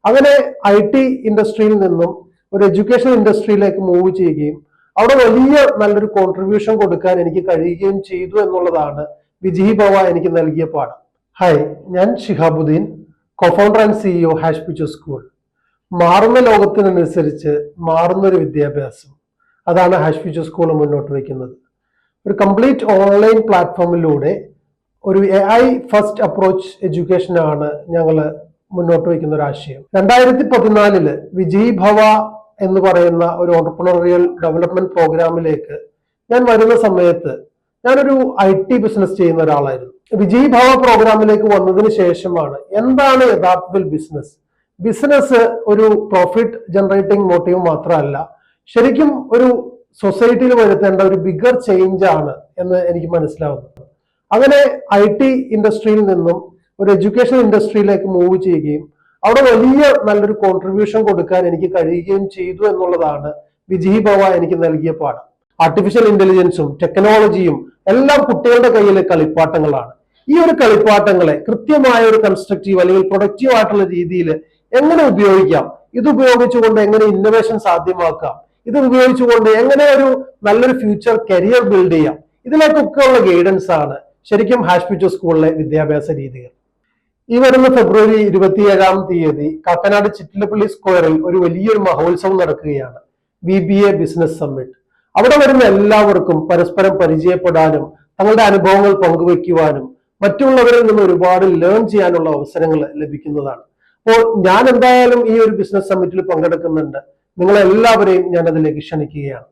അങ്ങനെ IT ഇൻഡസ്ട്രിയിൽ നിന്നും ഒരു എഡ്യൂക്കേഷൻ ഇൻഡസ്ട്രിയിലേക്ക് മൂവ് ചെയ്യുകയും അവിടെ വലിയ നല്ലൊരു കോൺട്രിബ്യൂഷൻ കൊടുക്കാൻ എനിക്ക് കഴിയുകയും ചെയ്തു എന്നുള്ളതാണ് വിജയ് ഭവ എനിക്ക് നൽകിയ പാഠം. ഹായ്, ഞാൻ Shihabuddeen, cofounder and CEO hash future school. മാറുന്ന ലോകത്തിനനുസരിച്ച് മാറുന്നൊരു വിദ്യാഭ്യാസം, അതാണ് ഹാഷ് ഫ്യൂച്ചർ സ്കൂൾ മുന്നോട്ട് വയ്ക്കുന്നത്. ഒരു കംപ്ലീറ്റ് ഓൺലൈൻ പ്ലാറ്റ്ഫോമിലൂടെ ഒരു AI ഫസ്റ്റ് അപ്രോച്ച് എഡ്യൂക്കേഷനാണ് ഞങ്ങൾ മുന്നോട്ട് വയ്ക്കുന്ന ഒരു ആശയം. 2014 വിജയ് ഭവ എന്ന് പറയുന്ന ഒരു ഓണ്ടർപ്രണറിയൽ ഡെവലപ്മെന്റ് പ്രോഗ്രാമിലേക്ക് ഞാൻ വരുന്ന സമയത്ത് ഞാനൊരു IT ബിസിനസ് ചെയ്യുന്ന ഒരാളായിരുന്നു. വിജയ് ഭവ പ്രോഗ്രാമിലേക്ക് വന്നതിന് ശേഷമാണ് എന്താണ് യഥാർത്ഥത്തിൽ ബിസിനസ് ഒരു പ്രോഫിറ്റ് ജനറേറ്റിംഗ് മോട്ടീവ് മാത്രമല്ല, ശരിക്കും ഒരു സൊസൈറ്റിയിൽ വരുത്തേണ്ട ഒരു ബിഗർ ചേഞ്ച് ആണ് എന്ന് എനിക്ക് മനസ്സിലാവുന്നത്. അങ്ങനെ IT ഇൻഡസ്ട്രിയിൽ നിന്നും ഒരു എഡ്യൂക്കേഷൻ ഇൻഡസ്ട്രിയിലേക്ക് മൂവ് ചെയ്യുകയും അവിടെ വലിയ നല്ലൊരു കോൺട്രിബ്യൂഷൻ കൊടുക്കാൻ എനിക്ക് കഴിയുകയും ചെയ്തു എന്നുള്ളതാണ് വിജയ് ഭവ എനിക്ക് നൽകിയ പാഠം. ആർട്ടിഫിഷ്യൽ ഇന്റലിജൻസും ടെക്നോളജിയും എല്ലാം കുട്ടികളുടെ കയ്യിലെ കളിപ്പാട്ടങ്ങളാണ്. ഈ ഒരു കളിപ്പാട്ടങ്ങളെ കൃത്യമായ ഒരു കൺസ്ട്രക്റ്റീവ് അല്ലെങ്കിൽ പ്രൊഡക്റ്റീവ് ആയിട്ടുള്ള രീതിയിൽ എങ്ങനെ ഉപയോഗിക്കാം, ഇത് ഉപയോഗിച്ചുകൊണ്ട് എങ്ങനെ ഇന്നോവേഷൻ സാധ്യമാക്കാം, ഇത് ഉപയോഗിച്ചുകൊണ്ട് എങ്ങനെ ഒരു നല്ലൊരു ഫ്യൂച്ചർ കരിയർ ബിൽഡ് ചെയ്യാം, ഇതിലേക്കൊക്കെ ഉള്ള ഗൈഡൻസ് ആണ് ശരിക്കും ഹാഷ് ഫ്യൂച്ചർ സ്കൂളിലെ വിദ്യാഭ്യാസ രീതികൾ. ഈ വരുന്ന ഫെബ്രുവരി 27 കാക്കനാട് ചിറ്റിലപ്പള്ളി സ്ക്വയറിൽ ഒരു വലിയൊരു മഹോത്സവം നടക്കുകയാണ്, VBA ബിസിനസ് സമ്മിറ്റ്. അവിടെ വരുന്ന എല്ലാവർക്കും പരസ്പരം പരിചയപ്പെടാനും തങ്ങളുടെ അനുഭവങ്ങൾ പങ്കുവെക്കുവാനും മറ്റുള്ളവരിൽ നിന്ന് ഒരുപാട് ലേൺ ചെയ്യാനുള്ള അവസരങ്ങൾ ലഭിക്കുന്നതാണ്. അപ്പോൾ ഞാൻ എന്തായാലും ഈ ഒരു ബിസിനസ് സമ്മിറ്റിൽ പങ്കെടുക്കുന്നുണ്ട്. നിങ്ങളെല്ലാവരെയും ഞാൻ അതിലേക്ക് ക്ഷണിക്കുകയാണ്.